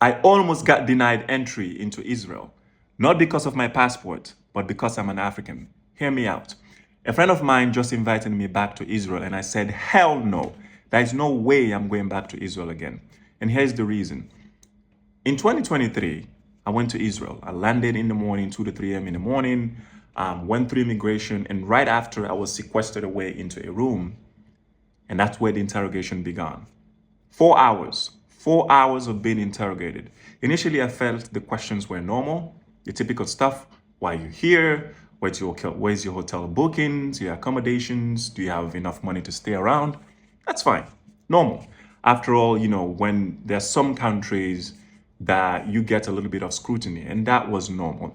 I almost got denied entry into Israel, not because of my passport, but because I'm an African. Hear me out. A friend of mine just invited me back to Israel, and I said, hell no. There is no way I'm going back to Israel again. And here's the reason. In 2023, I went to Israel. I landed in the morning, 2 to 3 a.m. in the morning, went through immigration, and right after I was sequestered away into a room, and that's where the interrogation began. 4 hours, 4 hours of being interrogated. Initially, I felt the questions were normal, the typical stuff. Why are you here? Where's your hotel bookings, your accommodations? Do you have enough money to stay around? That's fine, normal. After all, when there's some countries that you get a little bit of scrutiny, and that was normal.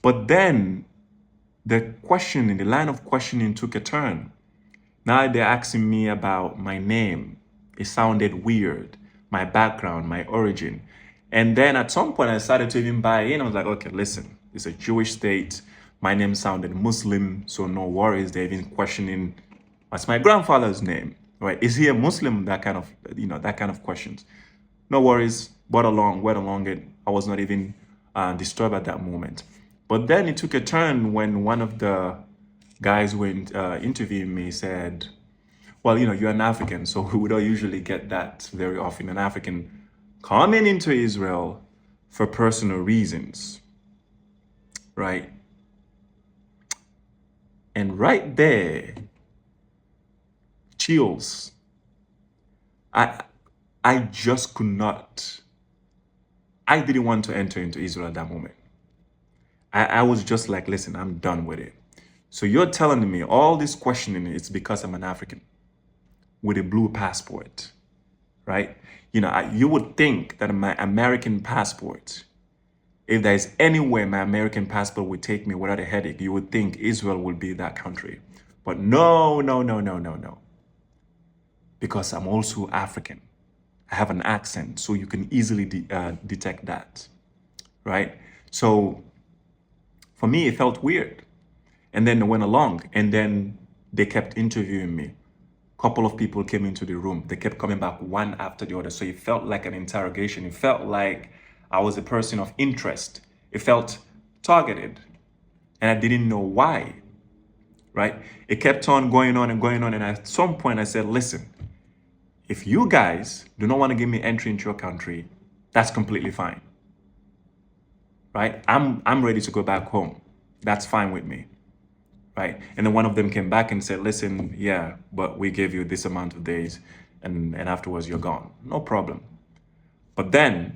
But then the line of questioning took a turn. Now they're asking me about my name. It sounded weird. My background, my origin. And then at some point I started to even buy in. I was like, okay, listen, it's a Jewish state. My name sounded Muslim, so no worries. They're even questioning what's my grandfather's name, right? Is he a Muslim? That kind of questions. No worries. Went along it. I was not even disturbed at that moment. But then it took a turn when one of the guys who were interviewing me said, well, you're an African, so we don't usually get that very often. An African coming into Israel for personal reasons, right? And right there, chills. I just could not. I didn't want to enter into Israel at that moment. I was just like, listen, I'm done with it. So you're telling me all this questioning, it's because I'm an African with a blue passport, right? You would think that my American passport, if there's anywhere my American passport would take me without a headache, you would think Israel would be that country. But no, no, no, no, no, no. Because I'm also African. I have an accent, so you can easily detect that, right? So for me, it felt weird. And then they went along, and then they kept interviewing me. Couple of people came into the room. They kept coming back one after the other. So it felt like an interrogation. It felt like I was a person of interest. It felt targeted. And I didn't know why, right? It kept on going on and going on. And at some point I said, listen, if you guys do not want to give me entry into your country, that's completely fine, right? I'm ready to go back home. That's fine with me. Right. And then one of them came back and said, listen, yeah, but we gave you this amount of days and afterwards you're gone. No problem. But then